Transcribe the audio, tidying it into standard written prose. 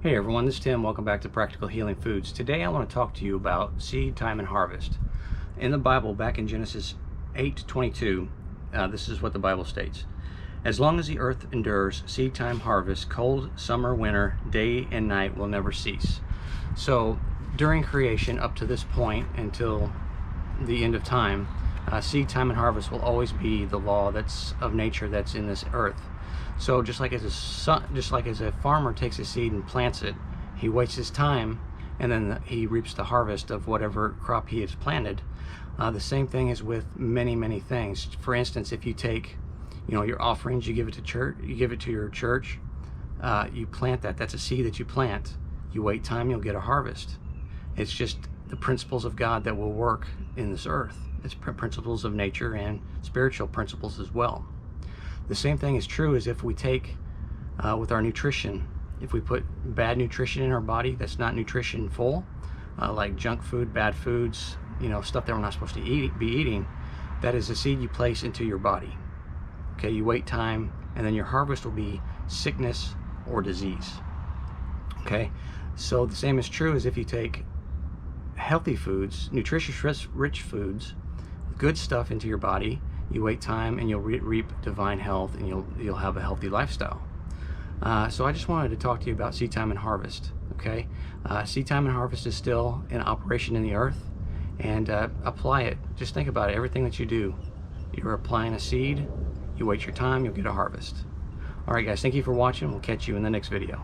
Hey everyone, this is Tim. Welcome back to Practical Healing Foods. Today I want to talk to you about seed time and harvest. In the Bible, back in Genesis 8:22, this is what the Bible states. As long as the earth endures, seed time, harvest, cold, summer, winter, day and night will never cease. So during creation up to this point until the end of time, seed time and harvest will always be the law that's of nature that's in this earth. So just like as a farmer takes a seed and plants it, he waits his time and then he reaps the harvest of whatever crop he has planted. The same thing is with many things. For instance, if you take your offerings, you give it to church, you give it to your church, you plant that's a seed that you plant. You wait time, you'll get a harvest. It's just the principles of God that will work in this earth. It's principles of nature and spiritual principles as well. The same thing is true as if we take with our nutrition. If we put bad nutrition in our body that's not nutrition full, like junk food, bad foods, stuff that we're not supposed to be eating, that is a seed you place into your body. Okay, you wait time, and then your harvest will be sickness or disease. Okay, so the same is true as if you take healthy foods, nutritious rich foods, good stuff into your body. You wait time and you'll reap divine health, and you'll have a healthy lifestyle. So I just wanted to talk to you about seed time and harvest. Okay, seed time and harvest is still in operation in the earth, and apply it. Just think about it. Everything that you do, you're applying a seed. You wait your time, you'll get a harvest. All right, guys. Thank you for watching. We'll catch you in the next video.